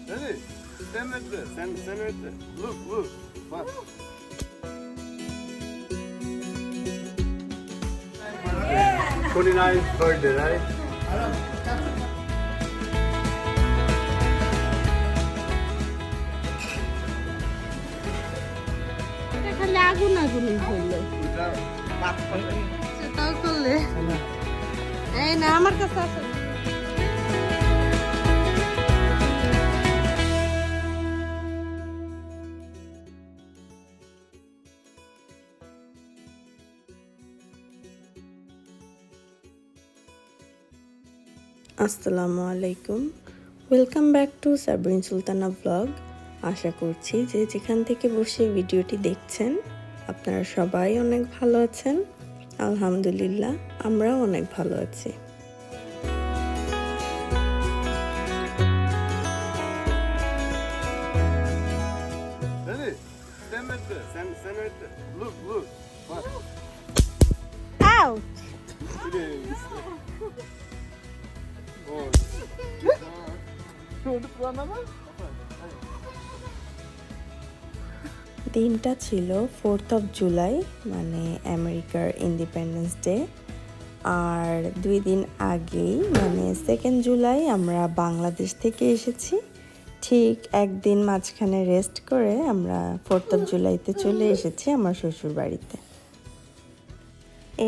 Ready? Stand like this. Stand right there. Look. Watch. Yeah. 29th birthday, right? এটা খালি আগুনই হইলো সেটাও করলে এই না আমার কাছে আছে আসসালামু আলাইকুম welcome back to Sabrin Sultana vlog আশা করছি যে যেখান থেকে বসে ভিডিওটি দেখছেন আপনারা সবাই অনেক ভালো আছেন আলহামদুলিল্লাহ আমরাও অনেক ভালো আছি Ready? Stand like this. Stand right there. Look. Watch. Ouch! It is. Oh. You want to put another? দিনটা ছিল 4th অফ জুলাই মানে আমেরিকার ইন্ডিপেন্ডেন্স ডে আর 2 দিন আগেই মানে 2nd জুলাই আমরা বাংলাদেশ থেকে এসেছি ঠিক একদিন মাঝখানে রেস্ট করে আমরা 4th অফ জুলাইতে চলে এসেছি আমার শ্বশুর বাড়িতে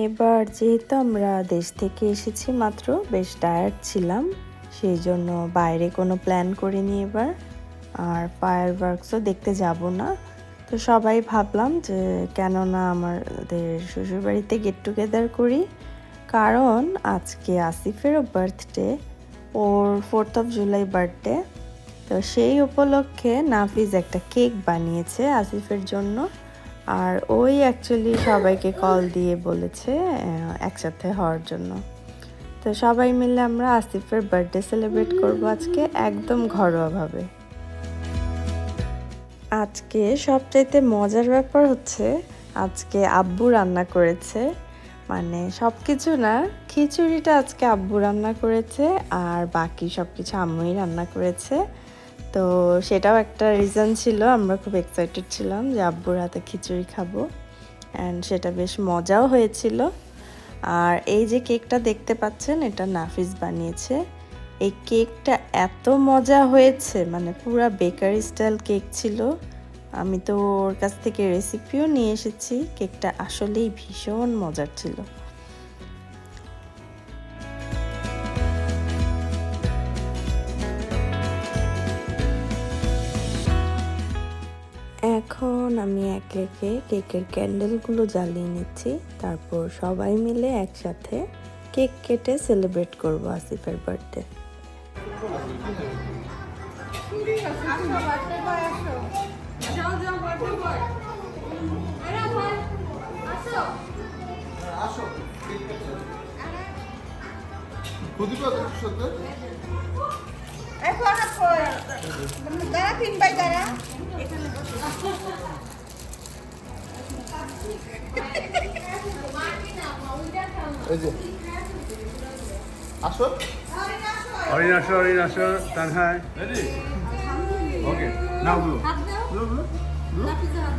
এবার যেহেতু আমরা দেশ থেকে এসেছি মাত্র বেশ টায়ার্ড ছিলাম সেই জন্য বাইরে কোনো প্ল্যান করিনি এবার আর ফায়ারওয়ার্কসও দেখতে যাব না তো সবাই ভাবলাম যে কেন না আমাদের শ্বশুরবাড়িতে গেট টুগেদার করি কারণ আজকে আসিফেরও বার্থডে ওর 4th অফ জুলাই বার্থডে তো সেই উপলক্ষে নাফিজ একটা কেক বানিয়েছে আসিফের জন্য আর ওই অ্যাকচুয়ালি সবাইকে কল দিয়ে বলেছে একসাথে হওয়ার জন্য তো সবাই মিলে আমরা আসিফের বার্থডে সেলিব্রেট করব আজকে একদম ঘরোয়াভাবে আজকে সবচাইতে মজার ব্যাপার হচ্ছে আজকে আব্বু রান্না করেছে মানে সব কিছু না খিচুড়িটা আজকে আব্বু রান্না করেছে আর বাকি সব কিছু আম্মুই রান্না করেছে তো সেটাও একটা রিজন ছিল আমরা খুব এক্সাইটেড ছিলাম যে আব্বুর হাতে খিচুড়ি খাবো অ্যান্ড সেটা বেশ মজাও হয়েছিল আর এই যে কেকটা দেখতে পাচ্ছেন এটা নাফিস বানিয়েছে এই কেকটা এত মজা হয়েছে মানে পুরা বেকারি স্টাইল কেক ছিল আমি তো ওর কাছ থেকে রেসিপিও নিয়ে এসেছি কেকটা আসলেই ভীষণ মজার ছিল এখন আমি একে একে কেকের ক্যান্ডেলগুলো জ্বালিয়ে নিচ্ছি তারপর সবাই মিলে একসাথে কেক কেটে সেলিব্রেট করব আসিফের birthday Orin Asho, Tanhai. Ready? Okay. Now blue. Blue.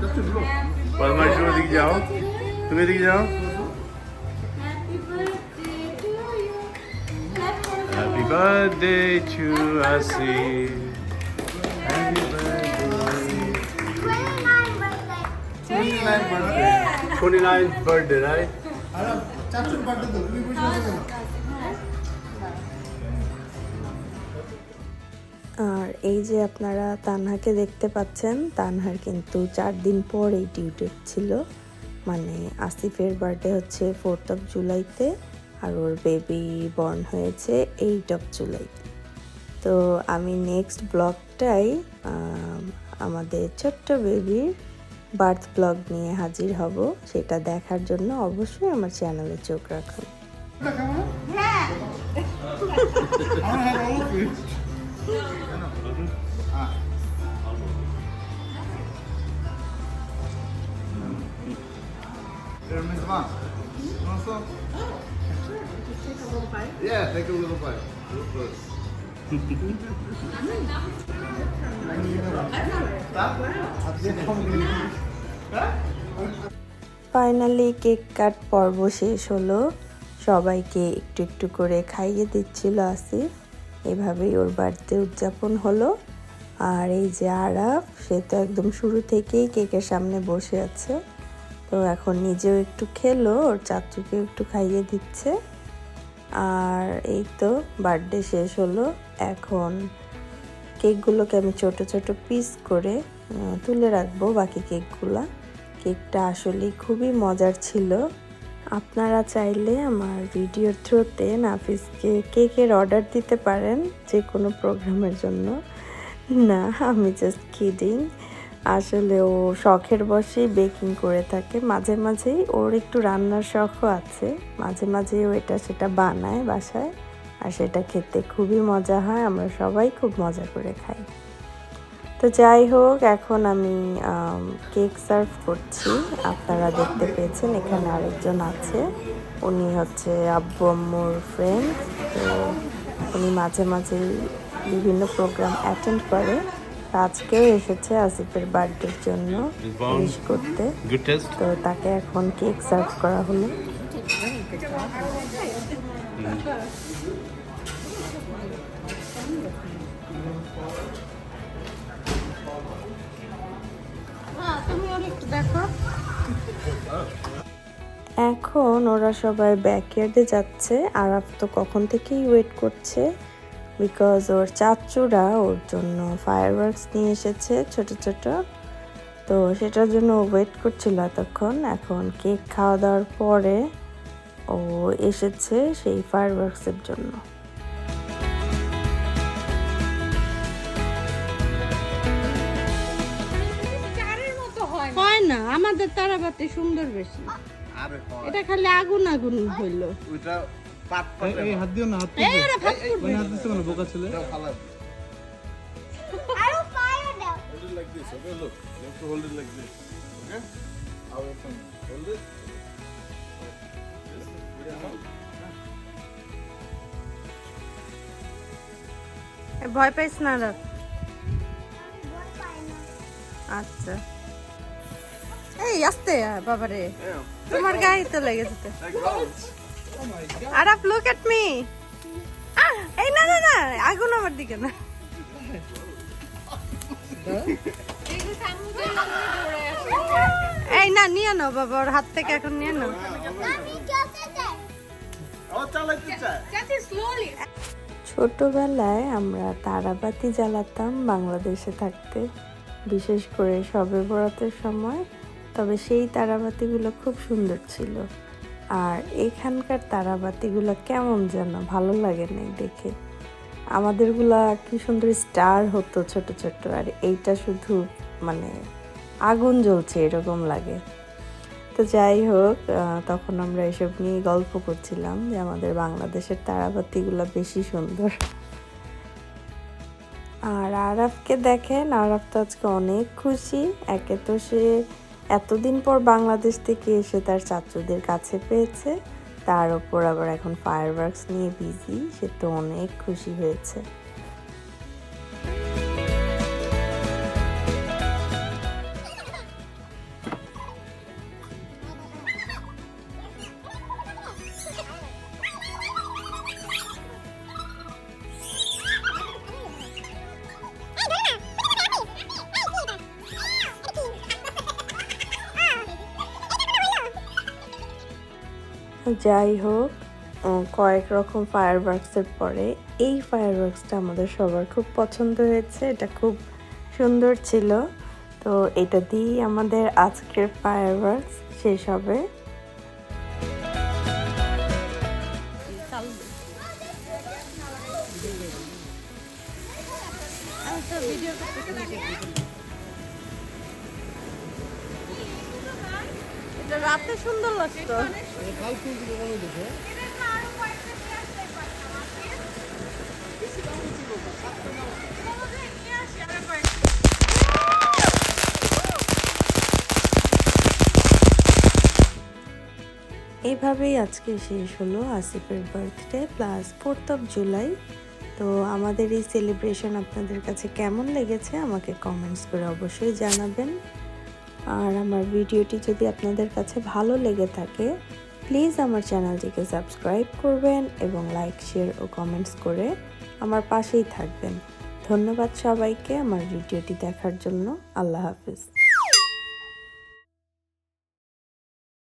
Just blue. Palma shuru dik jao. Tumhe dik jao. Happy birthday to Asif. Happy birthday. 29th birthday, right? আর এই যে আপনারা তানহাকে দেখতে পাচ্ছেন তানহার কিন্তু 4 দিন পর এই ডিউ ডেট ছিল মানে আসিফের বার্থডে হচ্ছে 4th অফ জুলাইতে আর ওর বেবি বর্ন হয়েছে 8th অফ জুলাইতে তো আমি নেক্সট ব্লগটাই আমাদের ছোট্ট বেবির বার্থ ব্লগ নিয়ে হাজির হব সেটা দেখার জন্য অবশ্যই আমার চ্যানেলে চোখ রাখুন Yeah, take a little bite. Finally cake cut পর্ব শেষ হলো। সবাইকে একটু একটু করে খাইয়ে দিচ্ছিল আসিফ। এভাবেই ওর বার্থডে উদযাপন হলো। আর এই যে আরাফ, সে তো একদম শুরু থেকেই কেকের সামনে বসে আছে। তো এখন নিজেও একটু খেলো, ওর চাচুকে একটু খাইয়ে দিচ্ছে। আর এই তো বার্থডে শেষ হলো। এখন কেকগুলোকে আমি ছোট ছোট পিস করে তুলে রাখবো বাকি কেকগুলা। কেকটা আসলে খুবই মজার ছিল। আপনারা চাইলে আমার ভিডিওর থ্রুতে নাফিসকে কেকের অর্ডার দিতে পারেন যে কোনো প্রোগ্রামের জন্য। না, আমি জাস্ট কিডিং। আসলে ও শখের বশেই বেকিং করে থাকে। মাঝে মাঝেই ওর একটু রান্নার শখও আছে। মাঝে মাঝেই ও এটা সেটা বানায় বাসায়, আর সেটা খেতে খুবই মজা হয়। আমরা সবাই খুব মজা করে খাই। তো যাই হোক, এখন আমি কেক সার্ভ করছি। আপনারা দেখতে পেয়েছেন এখানে আরেকজন আছে, উনি হচ্ছে আব্বু আম্মুর ফ্রেন্ড। তো উনি মাঝে মাঝে বিভিন্ন প্রোগ্রাম অ্যাটেন্ড করে। আজকেও এসেছে আসিফের বার্থডের জন্য উইশ করতে। তো তাকে এখন কেক সার্ভ করা হলো। এখন ওরা সবাই ব্যাকইয়ার্ডে যাচ্ছে। আরাফ তো কখন থেকেই ওয়েট করছে, বিকজ ওর চাচুরা ওর জন্য ফায়ারওয়ার্কস নিয়ে এসেছে ছোট ছোট। তো সেটার জন্য ওয়েট করছিল এতক্ষণ। এখন কেক খাওয়া দাওয়ার পরে ও এসেছে সেই ফায়ারওয়ার্কসের জন্য। হয় না, আমাদের তারাবাতি সুন্দর বেশি। এটা খালি আগুন আগুন হইল। এই হাত দিও না, হাত দিছো কেন বোকা ছেলে? ভয় পাইস না রাত। আচ্ছা, এই আস্তে বাবারে, তোমার গায়ে তো লেগে যেতে। Araf, look at me. এই না না না, আগুন আমার দিকে না। এই না, নিয়ে নাও বাবা, ওর হাত থেকে এখন নিয়ে নাও। ছোটবেলায় আমরা তারাবাতি জ্বালাতাম বাংলাদেশে থাকতে, বিশেষ করে শবে বরাতের সময়। তবে সেই তারাবাতিগুলো খুব সুন্দর ছিল। আর এখানকার তারাবাতিগুলো কেমন যেন ভালো লাগে না দেখে। আমাদেরগুলা কি সুন্দর স্টার হতো ছোট ছোট, আর এইটা শুধু মানে আগুন জ্বলছে এরকম লাগে। তো যাই হোক, তখন আমরা এসব নিয়ে গল্প করছিলাম যে আমাদের বাংলাদেশের তারাবাতিগুলো বেশি সুন্দর। আর আরাফকে দেখেন, আরাফ তো আজকে অনেক খুশি। একে তো সে এতদিন পর বাংলাদেশ থেকে এসে তার চাচুদের কাছে পেয়েছে, তার ওপর আবার এখন ফায়ারওয়ার্কস নিয়ে বিজি। সে তো অনেক খুশি হয়েছে। যাই হোক, কয়েক রকম ফায়ারওয়ার্কসের পরে এই ফায়ারওয়ার্কসটা আমাদের সবার খুব পছন্দ হয়েছে। এটা খুব সুন্দর ছিল। তো এটা দিয়েই আমাদের আজকের ফায়ারওয়ার্কস শেষ হবে। রাতে সুন্দর লাগতো। এইভাবেই আজকে শেষ হলো আসিফের birthday plus 4th of July. তো আমাদের এই সেলিব্রেশন আপনাদের কাছে কেমন লেগেছে আমাকে কমেন্টস করে অবশ্যই জানাবেন। আর আমার ভিডিওটি যদি আপনাদের কাছে ভালো লেগে থাকে প্লিজ আমার চ্যানেলটিকে সাবস্ক্রাইব করবেন এবং লাইক, শেয়ার ও কমেন্টস করে আমার পাশেই থাকবেন। ধন্যবাদ সবাইকে আমার ভিডিওটি দেখার জন্য। আল্লাহ হাফিজ।